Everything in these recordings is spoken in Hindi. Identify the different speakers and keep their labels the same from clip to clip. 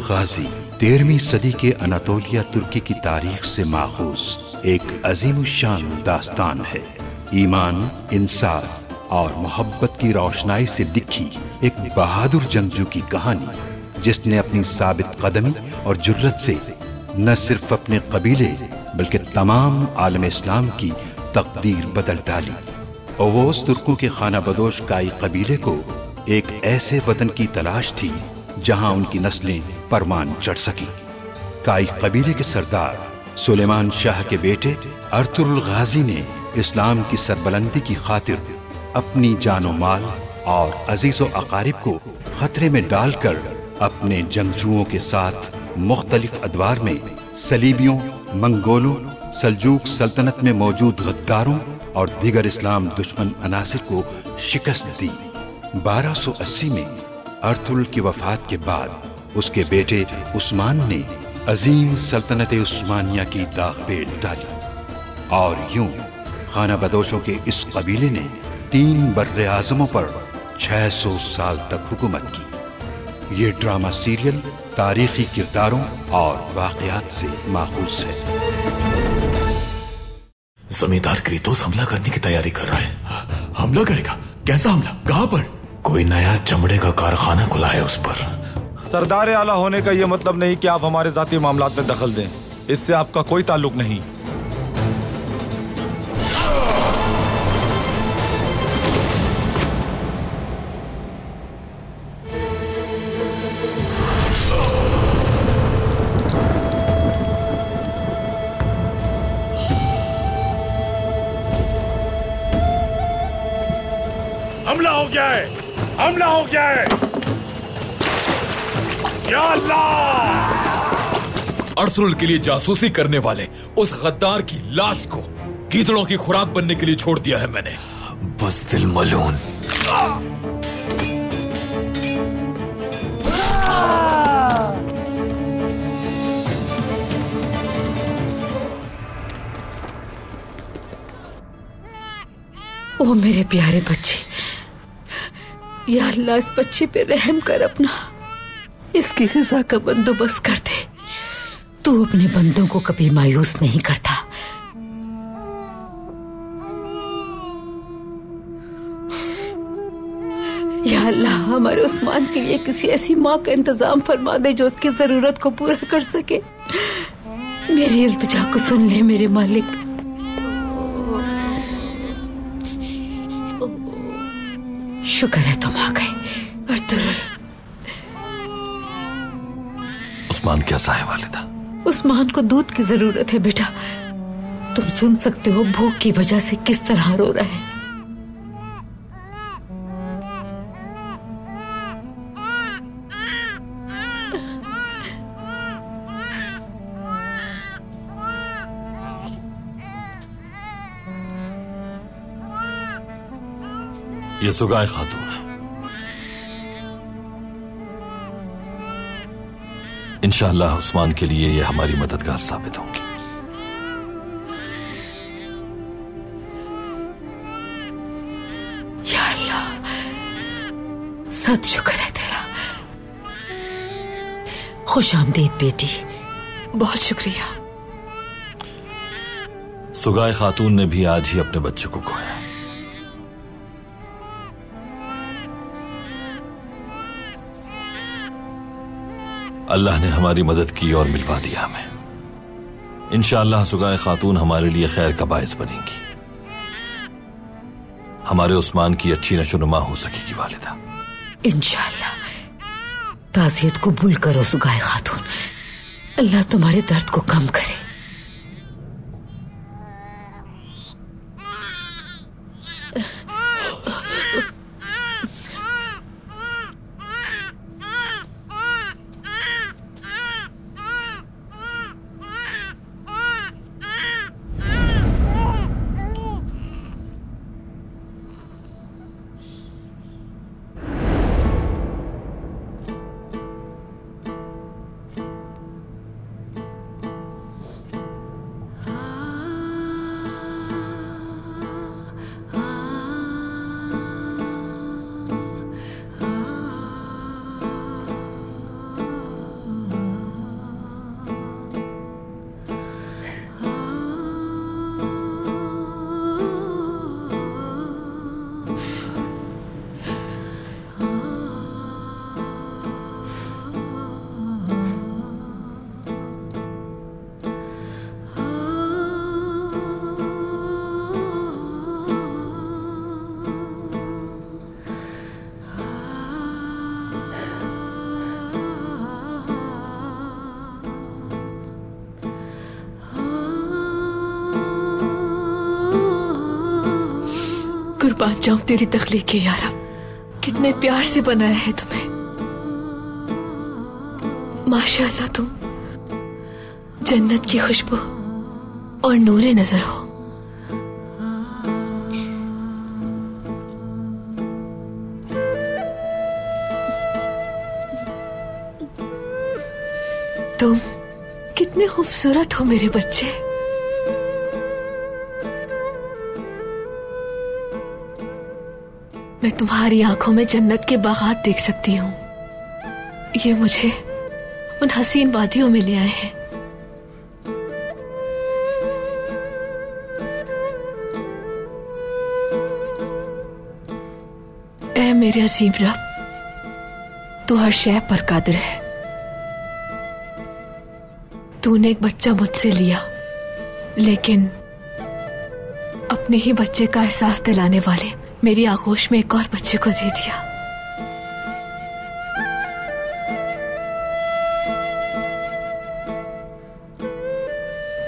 Speaker 1: गाजी 13वीं सदी के अनातोलिया तुर्की की तारीख से माखूज एक अजीमुशान दास्तान है। ईमान, इंसाफ और मोहब्बत की रोशनाई से लिखी एक बहादुर जंगजू की कहानी, जिसने अपनी साबित कदमी और जुर्रत से न सिर्फ अपने कबीले बल्कि तमाम आलम इस्लाम की तकदीर बदल डाली। ओवोस तुर्कों के खाना बदोश काई कबीले को एक ऐसे वतन की तलाश थी जहां उनकी नस्लें परवान चढ़ सकी। काई कबीले के सरदार सुलेमान शाह के बेटे अर्तुरुल गाजी ने इस्लाम की सरबलंदी की खातिर अपनी जानो माल और अजीजो अकारिब को खतरे में डालकर अपने जंगजुओं के साथ मुख्तलिफ अदवार में सलीबियों, मंगोलों, सल्जूक सल्तनत में मौजूद गद्दारों और दीगर इस्लाम दुश्मन अनासिर को शिकस्त दी। 1280 में अर्तुरुल की वफात के बाद उसके बेटे उस्मान ने अजीम सल्तनत उस्मानिया की दागपेल डाली और यूं खाना बदोशों के इस कबीले ने 3 बर्रे आज़मों पर 600 साल तक हुकूमत की। ये ड्रामा सीरियल तारीखी किरदारों और वाक़यात से माखूज है।
Speaker 2: जमींदार क्रीतोस हमला करने की तैयारी कर रहा है। हमला करेगा? कैसा हमला? कहां पर? कोई नया चमड़े का कारखाना खुला है उस पर।
Speaker 3: सरदार आला होने का यह मतलब नहीं कि आप हमारे जाती मामलात में दखल दें। इससे आपका कोई ताल्लुक नहीं।
Speaker 4: हमला हो गया है! हमला हो गया है! या अल्लाह!
Speaker 5: अर्तुरुल के लिए जासूसी करने वाले उस गद्दार की लाश को गीदड़ों की खुराक बनने के लिए छोड़ दिया है मैंने।
Speaker 2: बुज़दिल मलून।
Speaker 6: ओ मेरे प्यारे बच्चे, या अल्लाह इस बच्चे पे रहम कर, अपना इसकी ग़िज़ा का बंदोबस्त कर दे। तू अपने बंदों को कभी मायूस नहीं करता। या अल्लाह हमारे उस्मान के लिए किसी ऐसी माँ का इंतजाम फरमा दे जो उसकी जरूरत को पूरा कर सके। मेरी इल्तिजा को सुन ले मेरे मालिक। शुक्र है तुम आ गए अर्तुरुल।
Speaker 2: उस्मान कैसा है वालिदा?
Speaker 6: उस्मान को दूध की जरूरत है बेटा। तुम सुन सकते हो भूख की वजह से किस तरह रो रहा है।
Speaker 2: ये सुगाय खातून है। इंशाअल्लाह उस्मान के लिए ये हमारी मददगार साबित होंगी।
Speaker 6: या अल्लाह, सद शुक्र है तेरा। खुश आमदीद बेटी। बहुत शुक्रिया।
Speaker 2: सुगाय खातून ने भी आज ही अपने बच्चे को खोया। अल्लाह ने हमारी मदद की और मिलवा दिया हमें। इंशाअल्लाह सुगाय खातून हमारे लिए खैर का बायस बनेंगी। हमारे उस्मान की अच्छी नशोनुमा हो सकेगी वालिदा।
Speaker 6: इंशाअल्लाह। ताज़ियत कबूल करो सुगाय खातून। अल्लाह तुम्हारे दर्द को कम करे। कुर्बान जाऊं तेरी तख्लीक के यारा। कितने प्यार से बनाया है तुम्हें। माशाअल्लाह, तुम जन्नत की खुशबू और नूरे नजर हो। तुम कितने खूबसूरत हो मेरे बच्चे। मैं तुम्हारी आंखों में जन्नत के बागात देख सकती हूँ। ये मुझे उन हसीन वादियों में ले आए हैं। ऐ मेरे अजीम रब, तू हर शय पर कादिर है। तूने एक बच्चा मुझसे लिया, लेकिन अपने ही बच्चे का एहसास दिलाने वाले मेरी आगोश में एक और बच्चे को दे दिया।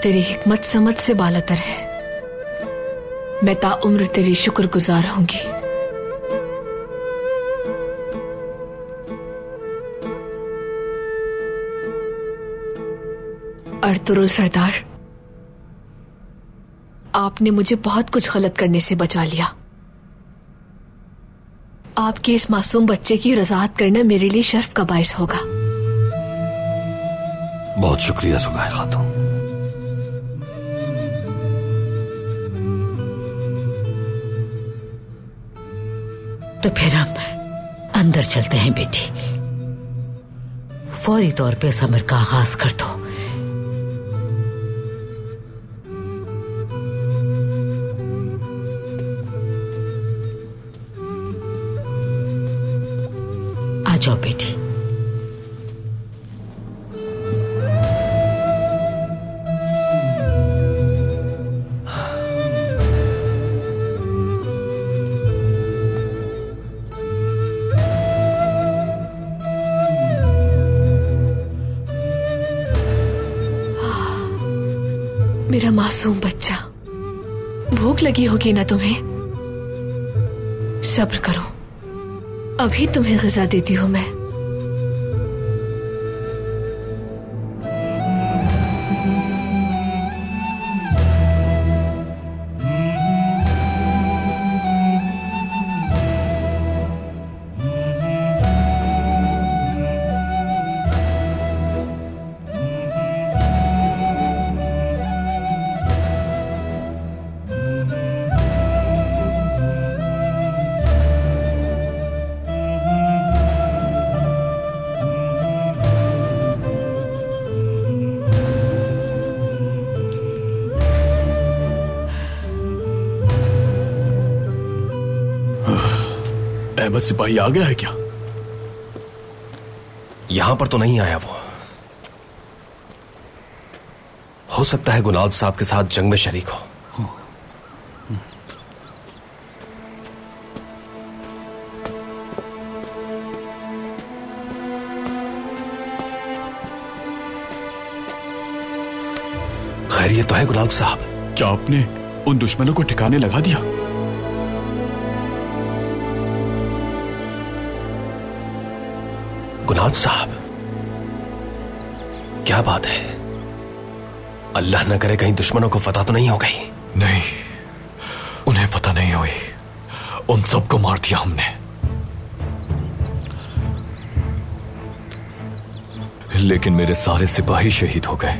Speaker 6: तेरी हिकमत समझ से बालातर है। मैं ताउम्र तेरी शुक्रगुजार होंगी। अर्तुरुल सरदार, आपने मुझे बहुत कुछ गलत करने से बचा लिया। आपके इस मासूम बच्चे की रज़ाअत करना मेरे लिए शर्फ का बाइस होगा।
Speaker 7: बहुत शुक्रिया सुगाय खातून।
Speaker 6: तो फिर हम अंदर चलते हैं बेटी। फौरी तौर पे समर का आगाज कर दो। आ जाओ बेटी। मेरा मासूम बच्चा, भूख लगी होगी ना तुम्हें? सब्र करो, अभी तुम्हें ग़िज़ा देती हूं मैं।
Speaker 2: अहमद सिपाही आ गया है क्या?
Speaker 7: यहां पर तो नहीं आया वो। हो सकता है गुलाब साहब के साथ जंग में शरीक हो। खैरियत तो है गुलाब साहब?
Speaker 2: क्या आपने उन दुश्मनों को ठिकाने लगा दिया?
Speaker 7: गुलाब साहब, क्या बात है? अल्लाह न करे कहीं दुश्मनों को फतह तो नहीं हो गई?
Speaker 2: नहीं, उन्हें पता नहीं हुई। उन सबको मार दिया हमने। लेकिन मेरे सारे सिपाही शहीद हो गए।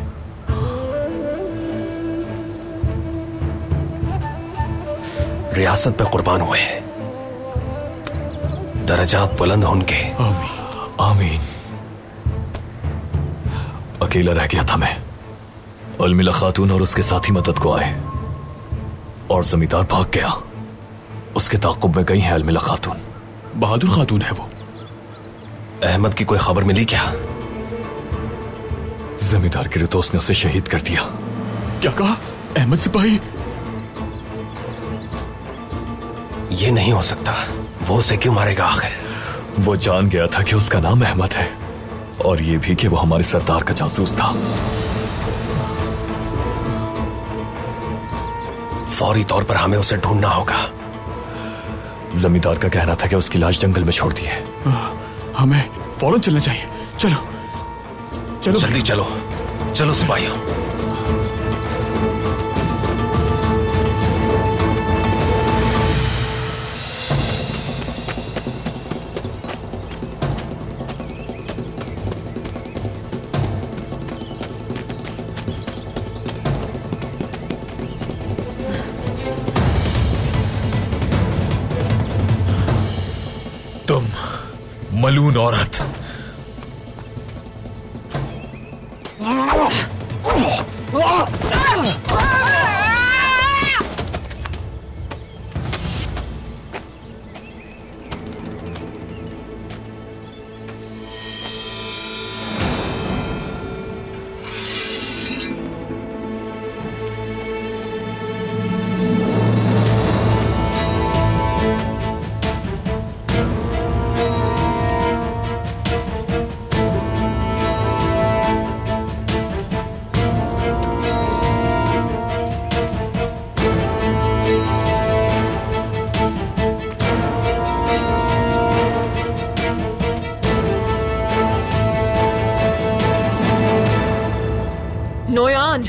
Speaker 7: रियासत पे कुर्बान हुए, दर्जात बुलंद हो उनके।
Speaker 2: आमीन आमीन। अकेला रह गया था मैं। अलमिला खातून और उसके साथी मदद को आए और जमींदार भाग गया। उसके ताक़ुब में गई है अलमिला खातून। बहादुर खातून है वो।
Speaker 7: अहमद की कोई खबर मिली क्या?
Speaker 2: जमींदार के रितोस ने उसे शहीद कर दिया। क्या कहा? अहमद सिपाही?
Speaker 7: ये नहीं हो सकता। वो उसे क्यों मारेगा आखिर?
Speaker 2: वो जान गया था कि उसका नाम अहमद है, और ये भी कि वो हमारे सरदार का जासूस था।
Speaker 7: फौरी तौर पर हमें उसे ढूंढना होगा।
Speaker 2: जमींदार का कहना था कि उसकी लाश जंगल में छोड़ दी है।
Speaker 8: हमें फौरन चलना चाहिए। चलो चलो
Speaker 7: जल्दी चलो, चलो सिपाहियों।
Speaker 5: तुम मलून औरत,
Speaker 6: नोयान,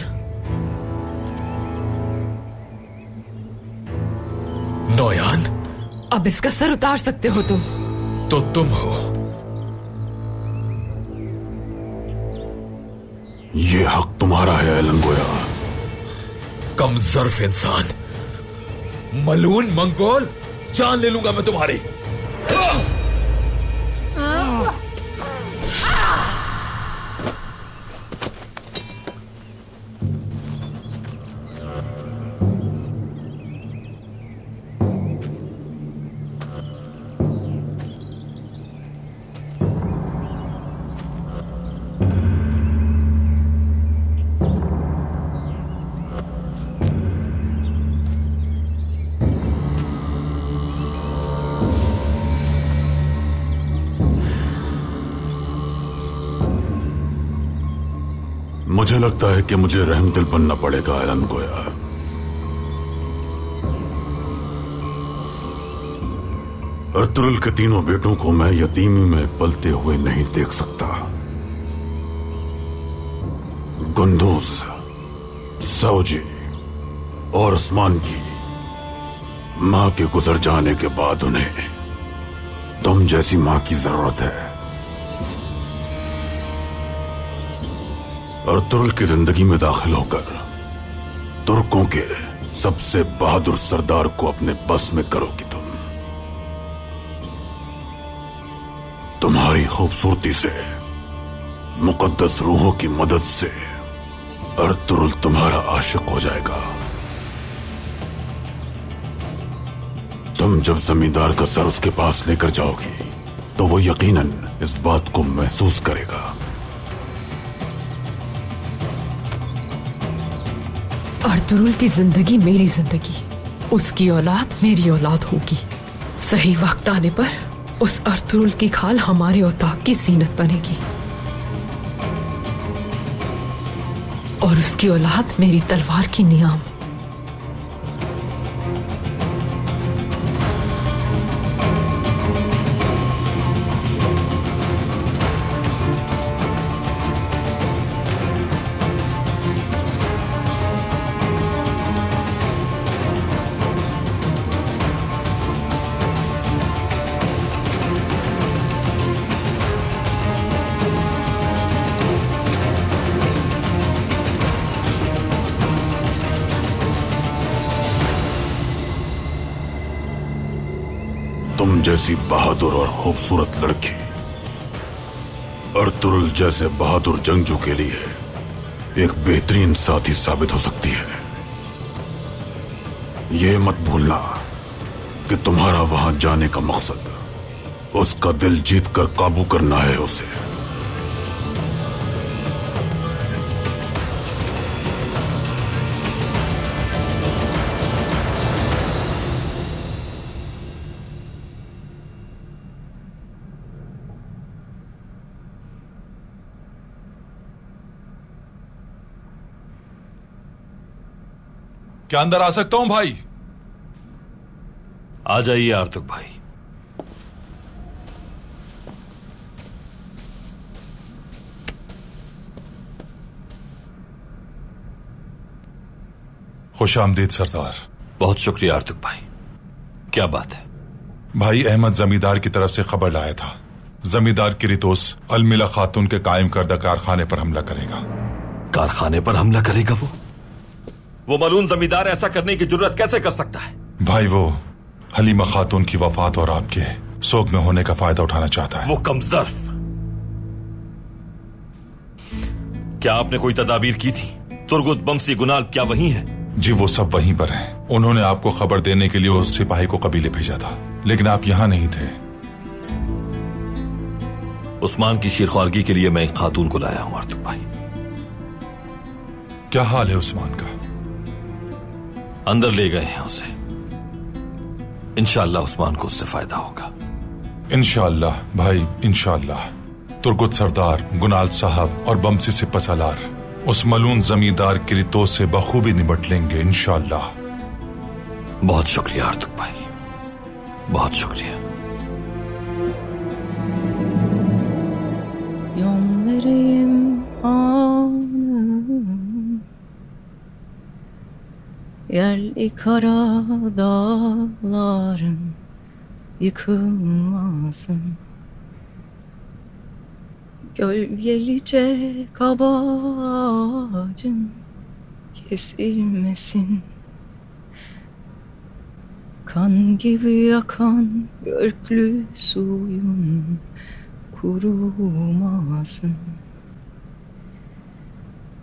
Speaker 5: नोयान,
Speaker 6: अब इसका सर उतार सकते हो तुम।
Speaker 5: तो तुम हो।
Speaker 4: ये हक तुम्हारा है एलनगोया।
Speaker 5: कमजोर इंसान, मलून मंगोल, जान ले लूंगा मैं तुम्हारी।
Speaker 4: मुझे लगता है कि मुझे रहमदिल बनना पड़ेगा एलनगोया। अर्तुरुल के तीनों बेटों को मैं यतीमी में पलते हुए नहीं देख सकता। गुंदूज, सौजी और उस्मान की मां के गुजर जाने के बाद उन्हें तुम जैसी मां की जरूरत है। अर्तुरुल की जिंदगी में दाखिल होकर तुर्कों के सबसे बहादुर सरदार को अपने बस में करोगी तुम। तुम्हारी खूबसूरती से, मुकद्दस रूहों की मदद से अर्तुरुल तुम्हारा आशिक हो जाएगा। तुम जब जमींदार का सर उसके पास लेकर जाओगी तो वो यकीनन इस बात को महसूस करेगा।
Speaker 6: अर्तुरुल की जिंदगी मेरी जिंदगी, उसकी औलाद मेरी औलाद होगी। सही वक्त आने पर उस अर्तुरुल की खाल हमारे औताक की जीनत बनेगी और उसकी औलाद मेरी तलवार की नियाम।
Speaker 4: तुम जैसी बहादुर और खूबसूरत लड़की अर्तुरुल जैसे बहादुर जंगजू के लिए एक बेहतरीन साथी साबित हो सकती है। ये मत भूलना कि तुम्हारा वहां जाने का मकसद उसका दिल जीत कर काबू करना है उसे।
Speaker 3: क्या अंदर आ सकता हूं भाई?
Speaker 9: आ जाइए आर्तुक भाई।
Speaker 10: खुश आमदीद सरदार।
Speaker 9: बहुत शुक्रिया आर्तुक भाई। क्या बात है?
Speaker 10: भाई अहमद जमींदार की तरफ से खबर लाया था, जमींदार किरितोस अलमिला खातून के कायम करदा कारखाने पर हमला करेगा।
Speaker 9: कारखाने पर हमला करेगा? वो मलून जमींदार ऐसा करने की जुर्रत कैसे कर सकता है?
Speaker 10: भाई वो हलीमा खातून की वफात और आपके सोग में होने का फायदा उठाना चाहता है।
Speaker 9: वो कमजर्फ। क्या आपने कोई तदाबीर की थी? तुर्गुत, बमसी, गुनाल क्या वही है?
Speaker 10: जी वो सब वहीं पर हैं। उन्होंने आपको खबर देने के लिए उस सिपाही को कबीले भेजा था, लेकिन आप यहां नहीं थे।
Speaker 9: उस्मान की शीरख्वारगी के लिए मैं एक खातून को लाया हूं आर्तुक भाई।
Speaker 10: क्या हाल है उस्मान का?
Speaker 9: अंदर ले गए हैं उसे। इंशाअल्लाह उस्मान को उससे फायदा होगा।
Speaker 10: इंशाअल्लाह भाई, इंशाअल्लाह। तुर्गुत सरदार, गुनाल साहब और बमसी सिपा सालार उस मलून जमींदार किरितोस से बखूबी निपट लेंगे इंशाअल्लाह।
Speaker 9: बहुत शुक्रिया आर्तुक भाई, बहुत शुक्रिया।
Speaker 11: Yerli kara dağların yıkılmasın, gölgelice kabağacın kesilmesin, kan gibi yakan görklü suyun kurumasın.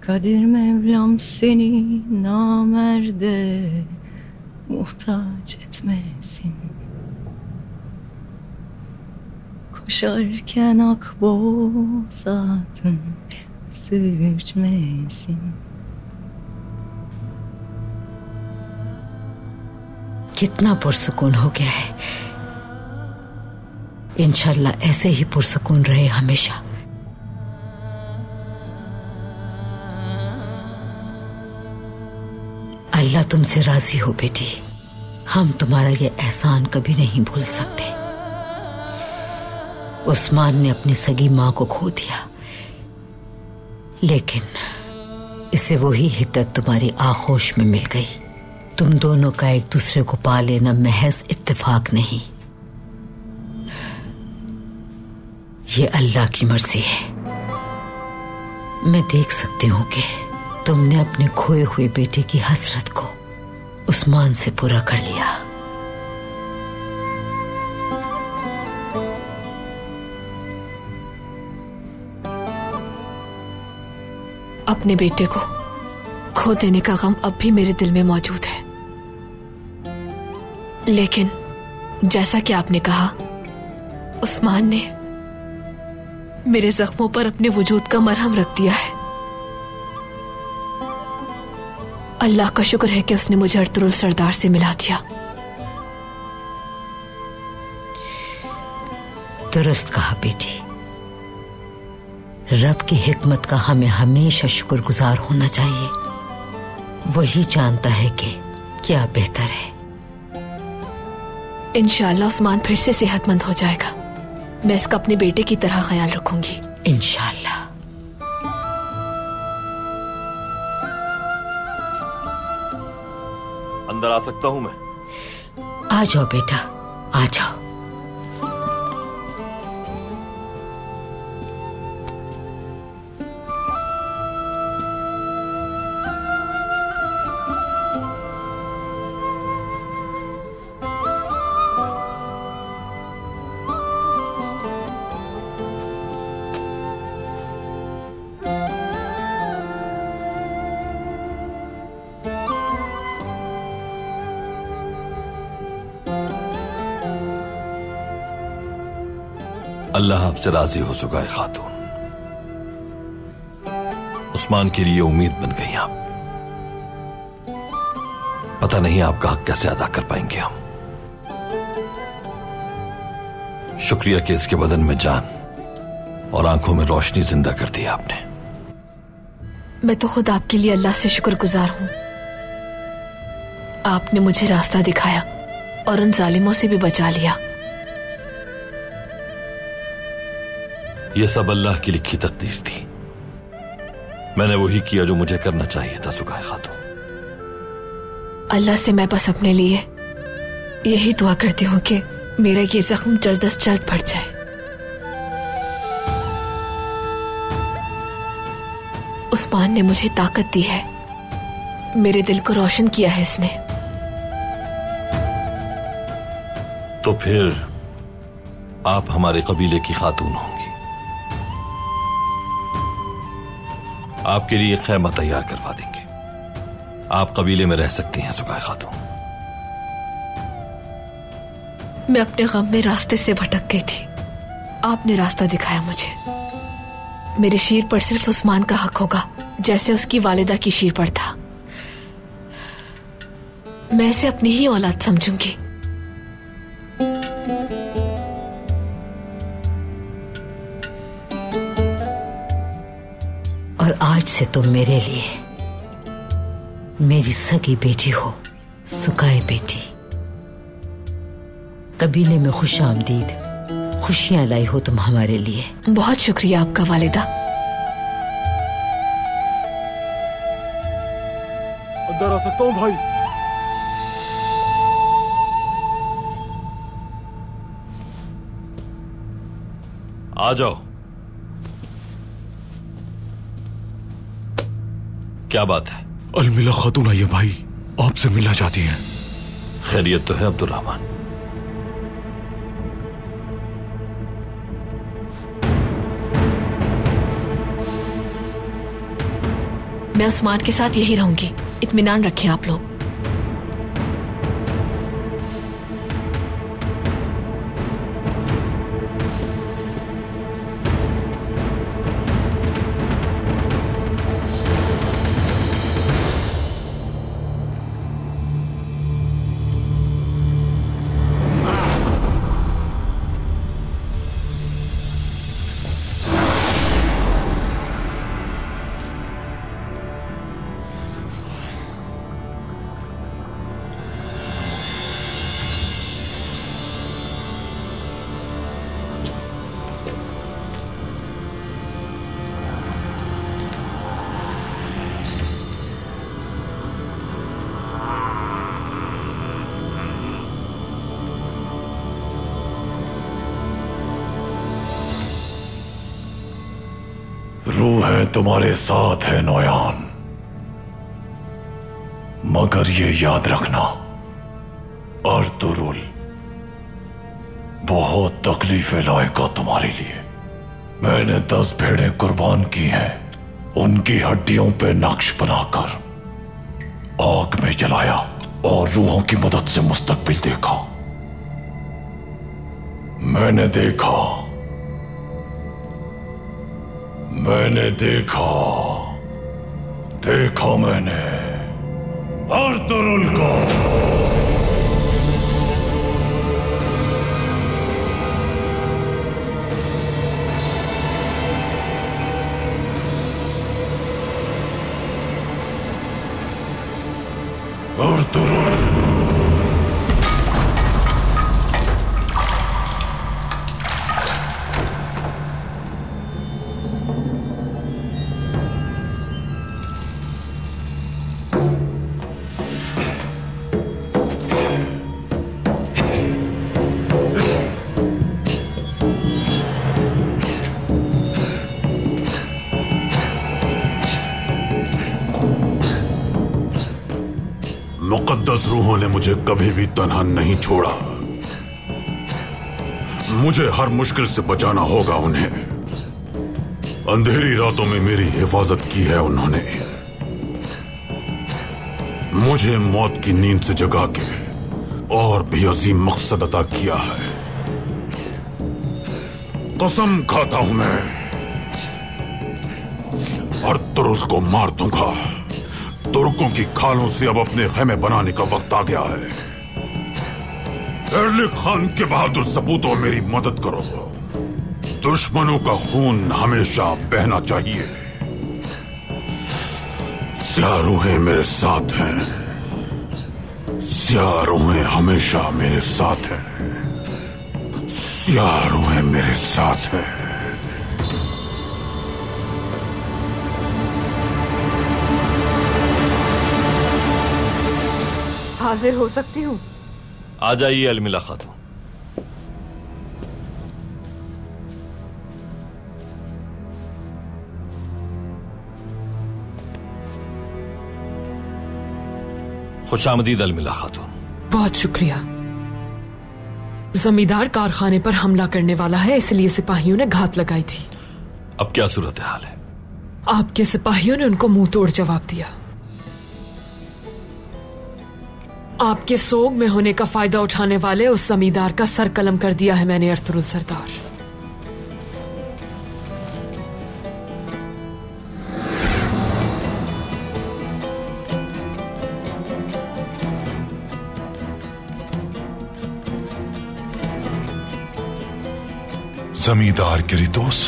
Speaker 11: Kadir Mevlam seni namerde muhtaç etmesin. Koşarken akboz atın sürçmesin.
Speaker 6: कितना पुरसुकून हो गया है। इंशाल्लाह ऐसे ही पुरसुकून रहे हमेशा। अल्लाह तुमसे राजी हो बेटी। हम तुम्हारा ये एहसान कभी नहीं भूल सकते। उस्मान ने अपनी सगी मां को खो दिया, लेकिन इसे वही हिद्दत तुम्हारी आगोश में मिल गई। तुम दोनों का एक दूसरे को पा लेना महज इत्तेफाक नहीं, ये अल्लाह की मर्जी है। मैं देख सकती हूं कि तुमने अपने खोए हुए बेटे की हसरत को उस्मान से पूरा कर लिया।
Speaker 12: अपने बेटे को खो देने का गम अब भी मेरे दिल में मौजूद है, लेकिन जैसा कि आपने कहा, उस्मान ने मेरे जख्मों पर अपने वजूद का मरहम रख दिया है। अल्लाह का शुक्र है कि उसने मुझे अर्तुरुल सरदार से मिला दिया।
Speaker 6: दुरुस्त कहा बेटी। रब की हिकमत का हमें हमेशा शुक्रगुजार होना चाहिए। वही जानता है कि क्या बेहतर है।
Speaker 12: इंशाअल्लाह उस्मान फिर से सेहतमंद हो जाएगा। मैं इसका अपने बेटे की तरह ख्याल रखूंगी
Speaker 6: इंशाअल्लाह।
Speaker 9: अंदर आ सकता हूं मैं?
Speaker 6: आ जाओ बेटा, आ जाओ।
Speaker 9: अल्लाह आपसे राजी हो चुका है खातून। उस्मान के लिए उम्मीद बन गई आप। पता नहीं आपका हक कैसे अदा कर पाएंगे हम। शुक्रिया कि इसके बदन में जान और आंखों में रोशनी जिंदा कर दी आपने।
Speaker 12: मैं तो खुद आपके लिए अल्लाह से शुक्रगुजार हूं। आपने मुझे रास्ता दिखाया और उन जालिमों से भी बचा लिया।
Speaker 9: यह सब अल्लाह की लिखी तकदीर थी। मैंने वही किया जो मुझे करना चाहिए था सुगाए खातून।
Speaker 12: अल्लाह से मैं बस अपने लिए यही दुआ करती हूँ कि मेरा ये जख्म जल्द से जल्द भर जाए। उस्मान ने मुझे ताकत दी है, मेरे दिल को रोशन किया है इसने।
Speaker 9: तो फिर आप हमारे कबीले की खातून होंगी। आपके लिए खैमा तैयार करवा देंगे। आप कबीले में रह सकती हैं सुगाए खातून।
Speaker 12: मैं अपने गम में रास्ते से भटक गई थी, आपने रास्ता दिखाया मुझे। मेरे शीर पर सिर्फ उस्मान का हक होगा, जैसे उसकी वालिदा की शीर पर था। मैं इसे अपनी ही औलाद समझूंगी।
Speaker 6: और आज से तुम मेरे लिए मेरी सगी बेटी हो, सुगाए बेटी। कबीले में खुश आमदीद, खुशियां लाई हो तुम हमारे लिए।
Speaker 12: बहुत शुक्रिया आपका वालिदा।
Speaker 8: अंदर आ सकता हूँ भाई?
Speaker 9: आ जाओ। क्या बात है?
Speaker 8: अलमिला खातून आई है भाई, आपसे मिलना चाहती हैं।
Speaker 9: खैरियत तो है अब्दुर्रहमान?
Speaker 12: मैं उस्मान के साथ यही रहूंगी, इत्मीनान रखें आप लोग।
Speaker 13: रूहें तुम्हारे साथ है नोयान, मगर ये याद रखना अर्तुरुल बहुत तकलीफें लाएगा तुम्हारे लिए। मैंने 10 भेड़ें कुर्बान की हैं, उनकी हड्डियों पे नक्श बनाकर आग में जलाया और रूहों की मदद से मुस्तकबिल देखा। मैंने देखा मैंने अर्तुरुल को। अर्तुरुल मुकद्दस रूहों ने मुझे कभी भी तन्हा नहीं छोड़ा। मुझे हर मुश्किल से बचाना होगा उन्हें। अंधेरी रातों में मेरी हिफाजत की है उन्होंने। मुझे मौत की नींद से जगा के और भी अजीम मकसद अता किया है। कसम खाता हूं मैं अर्तुरुल को मार दूंगा। तुर्कों की खालों से अब अपने खेमे बनाने का वक्त आ गया है। एर्लिक खान के बहादुर सपूतों मेरी मदद करो। दुश्मनों का खून हमेशा बहना चाहिए। स्याह रूहें मेरे साथ हैं,
Speaker 4: स्याह रूहें हमेशा मेरे साथ हैं, स्याह रूहें मेरे साथ हैं।
Speaker 14: हाजिर हो सकती हूँ?
Speaker 9: आ जाइए अलमिला खातून। खुशामदीद अलमिला खातून।
Speaker 14: बहुत शुक्रिया। जमींदार कारखाने पर हमला करने वाला है, इसलिए सिपाहियों ने घात लगाई थी।
Speaker 9: अब क्या सूरत हाल है?
Speaker 14: आपके सिपाहियों ने उनको मुंह तोड़ जवाब दिया। आपके सोग में होने का फायदा उठाने वाले उस जमींदार का सर कलम कर दिया है मैंने अर्तुरुल सरदार।
Speaker 10: जमींदार गिरितोस,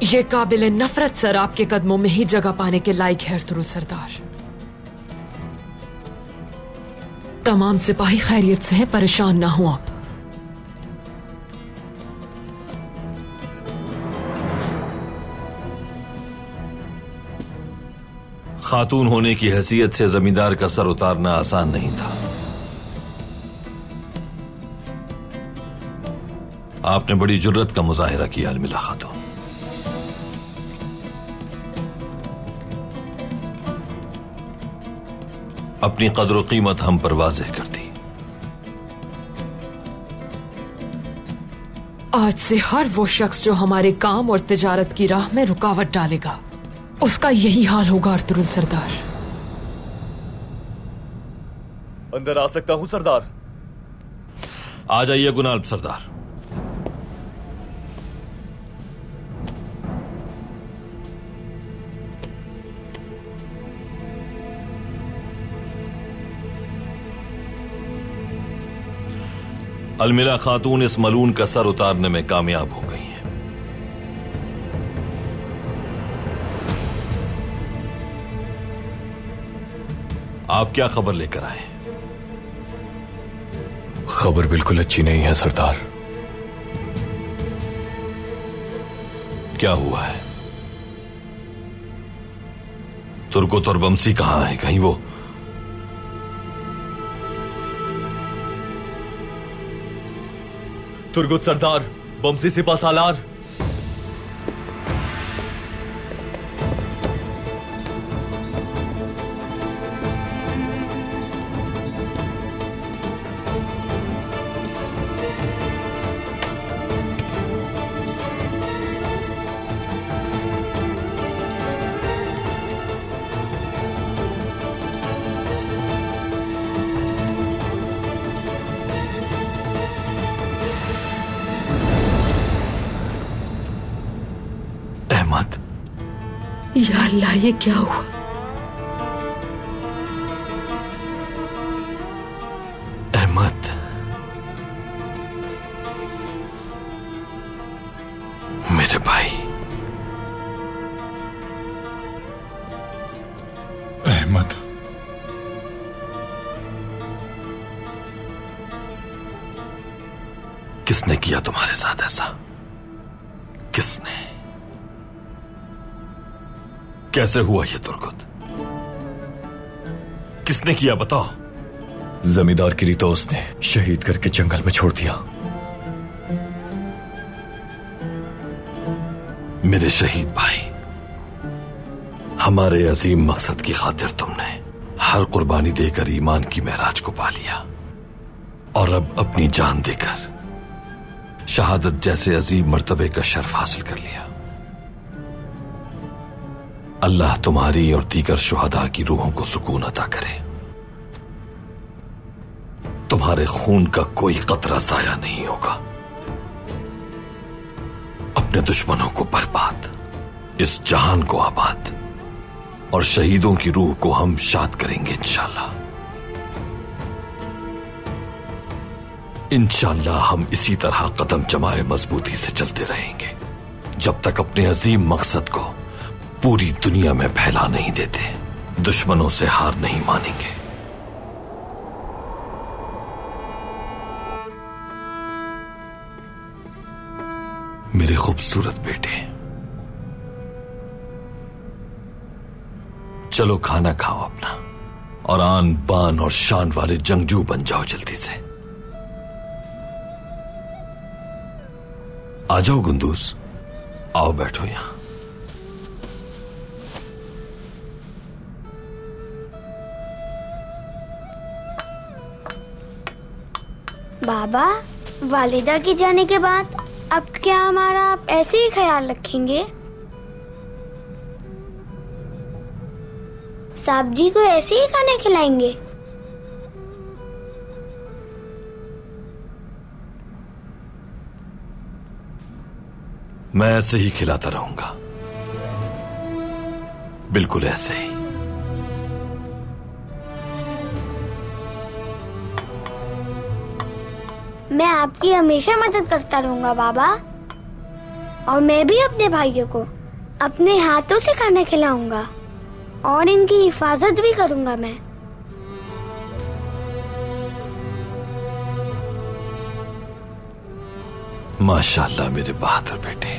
Speaker 14: ये काबिल नफरत सर आपके कदमों में ही जगह पाने के लायक है अर्तुरुल सरदार। तमाम सिपाही खैरियत से हैं, परेशान ना हो आप।
Speaker 9: खातून होने की हैसियत से जमींदार का सर उतारना आसान नहीं था। आपने बड़ी जुर्रत का मुजाहिरा किया अलमिला खातून। अपनी कदर कीमत हम पर वाज़ेह कर दी।
Speaker 14: आज से हर वो शख्स जो हमारे काम और तिजारत की राह में रुकावट डालेगा, उसका यही हाल होगा अर्तुरुल सरदार।
Speaker 2: अंदर आ सकता हूं सरदार?
Speaker 9: आ जाइए गुनाल सरदार। अलमिला खातून इस मलून का सर उतारने में कामयाब हो गई हैं। आप क्या खबर लेकर आए?
Speaker 2: खबर बिल्कुल अच्छी नहीं है सरदार।
Speaker 9: क्या हुआ है? तुर्कुत और बमसी कहां है? कहीं वो
Speaker 2: तुर्गुत सरदार, बमसी सिपा सालार।
Speaker 6: या अल्लाह, ये क्या हुआ?
Speaker 9: अहमद, मेरे भाई।
Speaker 10: अहमद,
Speaker 9: किसने किया तुम्हारे साथ ऐसा? किसने? कैसे हुआ ये तुर्कुत? किसने किया बताओ?
Speaker 2: जमींदार गिरितोस ने शहीद करके जंगल में छोड़ दिया।
Speaker 9: मेरे शहीद भाई, हमारे अजीम मकसद की खातिर तुमने हर कुर्बानी देकर ईमान की महराज को पा लिया और अब अपनी जान देकर शहादत जैसे अजीम मर्तबे का शर्फ हासिल कर लिया। अल्लाह तुम्हारी और दीगर शुहदा की रूहों को सुकून अता करे। तुम्हारे खून का कोई कतरा जाया नहीं होगा। अपने दुश्मनों को बर्बाद, इस जहान को आबाद और शहीदों की रूह को हम शाद करेंगे इंशाअल्लाह। इंशाअल्लाह हम इसी तरह कदम जमाए मजबूती से चलते रहेंगे जब तक अपने अजीम मकसद को पूरी दुनिया में फैला नहीं देते, दुश्मनों से हार नहीं मानेंगे। मेरे खूबसूरत बेटे, चलो खाना खाओ अपना और आन बान और शान वाले जंगजू बन जाओ जल्दी से। आ जाओ गुंदूस, आओ बैठो यहां।
Speaker 15: बाबा, वालिदा के जाने के बाद अब क्या हमारा आप ऐसे ही ख्याल रखेंगे? साहब जी को ऐसे ही खाना खिलाएंगे?
Speaker 9: मैं ऐसे ही खिलाता रहूंगा, बिल्कुल ऐसे ही।
Speaker 15: मैं आपकी हमेशा मदद करता रहूंगा बाबा, और मैं भी अपने भाइयों को अपने हाथों से खाना खिलाऊंगा और इनकी हिफाजत भी करूंगा मैं।
Speaker 9: माशाल्लाह मेरे बहादुर बेटे।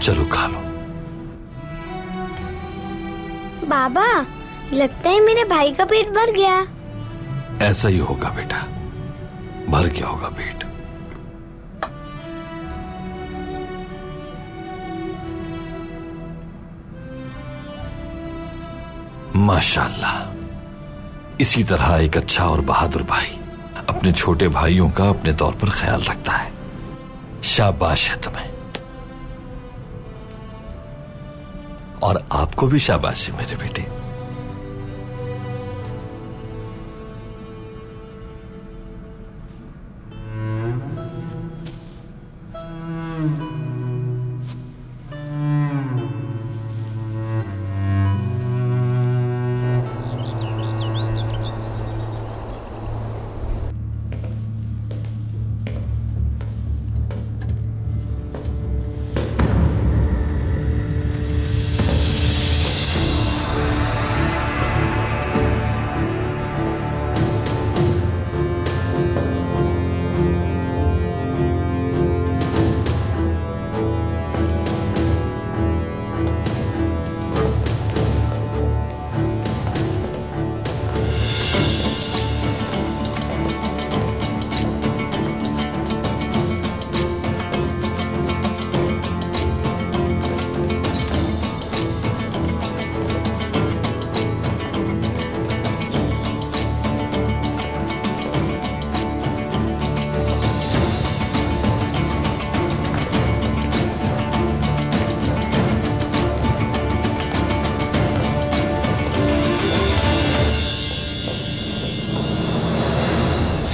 Speaker 9: चलो खा लो।
Speaker 15: बाबा, लगता है मेरे भाई का पेट भर गया।
Speaker 9: ऐसा ही होगा बेटा, भर गया होगा पेट। माशाल्लाह, इसी तरह एक अच्छा और बहादुर भाई अपने छोटे भाइयों का अपने तौर पर ख्याल रखता है। शाबाश है तुम्हें, और आपको भी शाबाश है मेरे बेटे।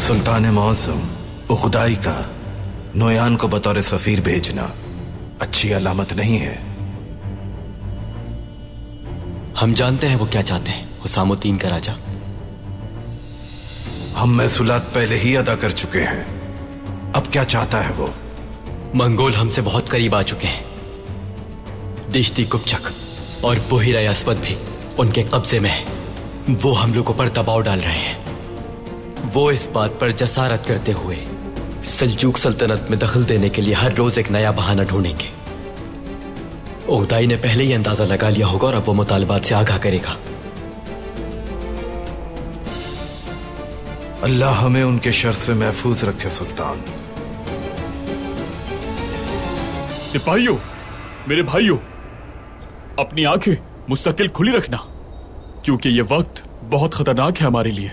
Speaker 16: सुल्तान मौसम उखदाई का नोयान को बतौर सफीर भेजना अच्छी अलामत नहीं है।
Speaker 17: हम जानते हैं वो क्या चाहते हैं, हुसामुद्दीन का राजा।
Speaker 16: हम महसूलात पहले ही अदा कर चुके हैं, अब क्या चाहता है वो?
Speaker 17: मंगोल हमसे बहुत करीब आ चुके हैं। दिश्ती कुपचक और बुहिरा अस्वद भी उनके कब्जे में है। वो हम लोगों पर दबाव डाल रहे हैं। वो इस बात पर जसारत करते हुए सल्जूक सल्तनत में दखल देने के लिए हर रोज एक नया बहाना ढूंढेंगे। उखदाई ने पहले ही अंदाजा लगा लिया होगा और अब वो मुतालबात से आगाह करेगा।
Speaker 16: अल्लाह हमें उनके शर से महफूज रखे सुल्तान।
Speaker 8: सिपाहियों, मेरे भाइयों, अपनी आंखें मुस्तकिल खुली रखना, क्योंकि ये वक्त बहुत खतरनाक है हमारे लिए।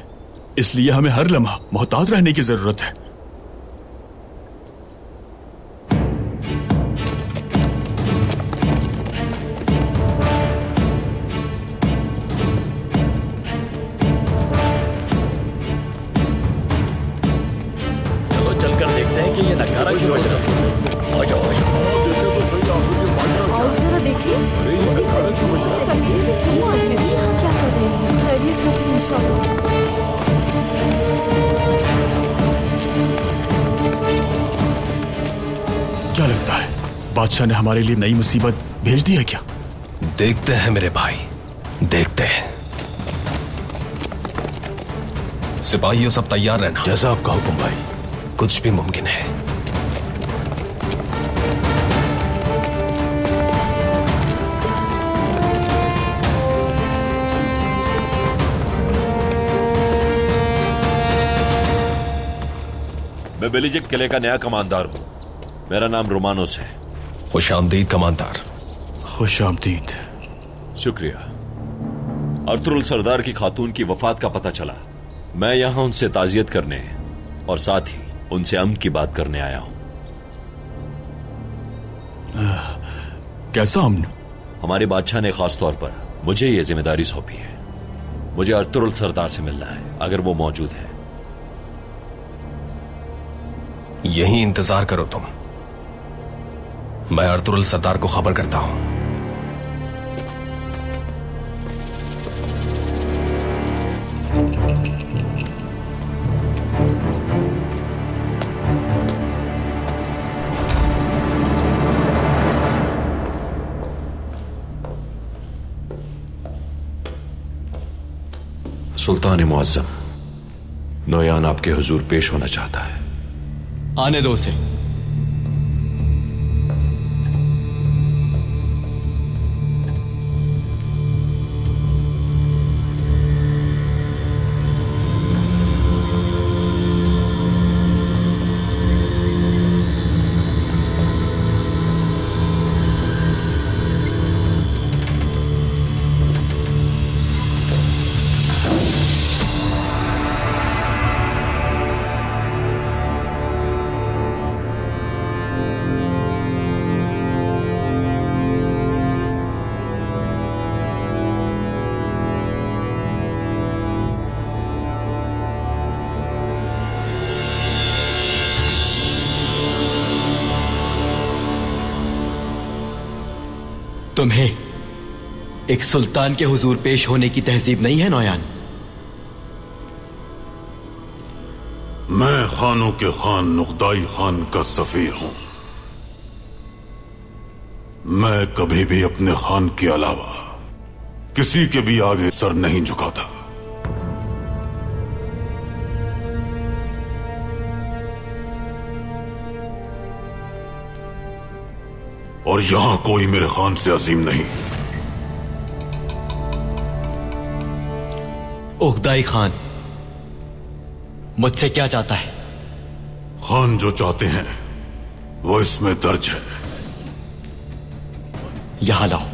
Speaker 8: इसलिए हमें हर लम्हा मोहतात रहने की जरूरत है।
Speaker 2: चलो चलकर देखते हैं कि ये नकारा क्यों बज रहा है। आ जाओ, आ जाओ।
Speaker 6: देखिए, क्या कर रहे हैं? खैरियत होगी इंशाल्लाह।
Speaker 8: क्या लगता है बादशाह ने हमारे लिए नई मुसीबत भेज दी है क्या?
Speaker 7: देखते हैं मेरे भाई, देखते हैं। सिपाहियों सब तैयार रहना।
Speaker 16: जैसा आपका हुक्म भाई।
Speaker 7: कुछ भी मुमकिन है।
Speaker 18: मैं बेलिजिक किले का नया कमांडर हूं। मेरा नाम रोमानोस है।
Speaker 7: खुशामदीद कमांडर।
Speaker 8: खुशामदीद।
Speaker 18: शुक्रिया। अर्तुरुल सरदार की खातून की वफात का पता चला। मैं यहां उनसे ताजियत करने और साथ ही उनसे अमन की बात करने आया हूं।
Speaker 8: कैसा अमन?
Speaker 18: हमारे बादशाह ने खास तौर पर मुझे यह जिम्मेदारी सौंपी है। मुझे अर्तुरुल सरदार से मिलना है, अगर वो मौजूद है।
Speaker 7: यहीं इंतजार करो तुम। मैं अर्तुरुल सरदार को खबर करता हूं।
Speaker 18: सुल्तान मुअज्जम, नोयान आपके हुजूर पेश होना चाहता है।
Speaker 17: आने दो उसे। तुम्हें एक सुल्तान के हुजूर पेश होने की तहजीब नहीं है नौयान?
Speaker 4: मैं खानों के खान नुकदाई खान का सफीर हूं। मैं कभी भी अपने खान के अलावा किसी के भी आगे सर नहीं झुकाता। और यहां कोई मेरे खान से अजीम नहीं।
Speaker 17: उगदाई खान मुझसे क्या चाहता है?
Speaker 4: खान जो चाहते हैं वो इसमें दर्ज है।
Speaker 17: यहां लाओ।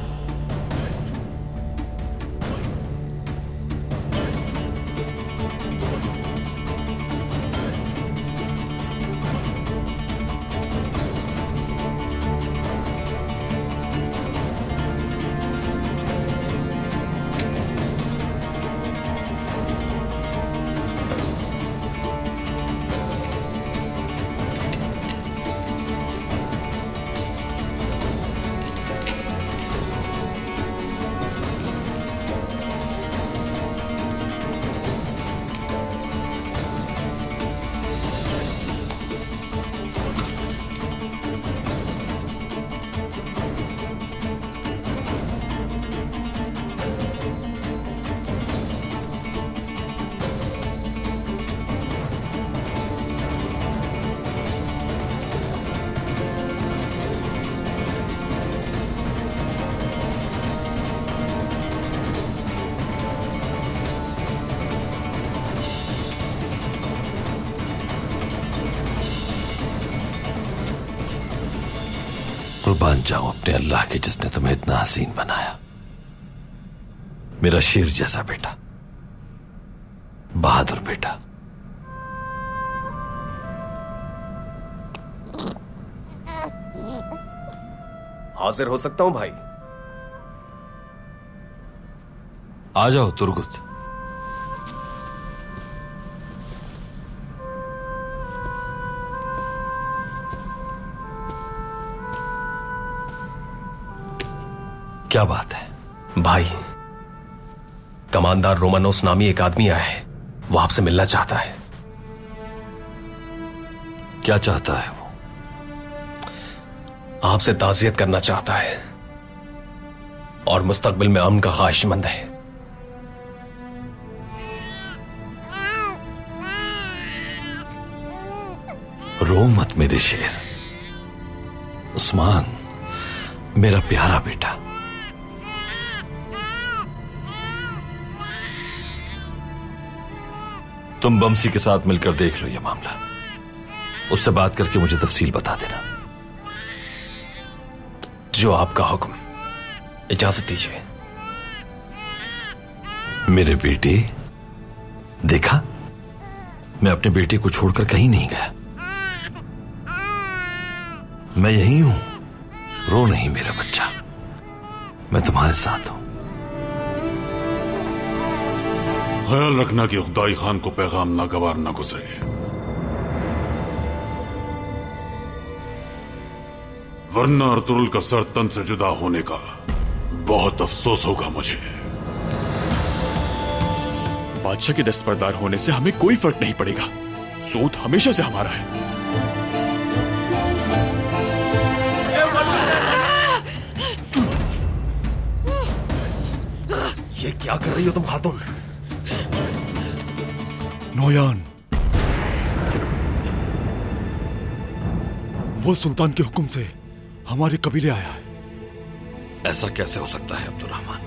Speaker 9: कुर्बान जाऊं अपने अल्लाह के जिसने तुम्हें इतना हसीन बनाया। मेरा शेर जैसा बेटा, बहादुर बेटा।
Speaker 7: हाजिर हो सकता हूं भाई?
Speaker 9: आ जाओ तुर्गुत।
Speaker 7: क्या बात है भाई? कमांडर रोमानोस नामी एक आदमी आया है, वो आपसे मिलना चाहता है।
Speaker 9: क्या चाहता है वो?
Speaker 7: आपसे ताज़ियत करना चाहता है और मुस्तकबिल में अमन का ख्वाहिशमंद है।
Speaker 9: रो मत मेरे शेर। उस्मान मेरा प्यारा बेटा, तुम बमसी के साथ मिलकर देख लो ये मामला। उससे बात करके मुझे तफसील बता देना।
Speaker 7: जो आपका हुक्म। इजाजत दीजिए।
Speaker 9: मेरे बेटे, देखा, मैं अपने बेटे को छोड़कर कहीं नहीं गया। मैं यहीं हूं। रो नहीं मेरा बच्चा, मैं तुम्हारे साथ हूं।
Speaker 4: ख्याल रखना कि खुदाई खान को पैगाम नागवार ना गुजरे, वरना अर्तुरुल का सर तन से जुदा होने का बहुत अफसोस होगा मुझे।
Speaker 8: बादशाह के दस्तबरदार होने से हमें कोई फर्क नहीं पड़ेगा। सूद हमेशा से हमारा है।
Speaker 7: ये क्या कर रही हो तुम खातून?
Speaker 13: नोयान, वो सुल्तान के हुक्म से हमारे कबीले आया है।
Speaker 9: ऐसा कैसे हो सकता है अब्दुर्रहमान?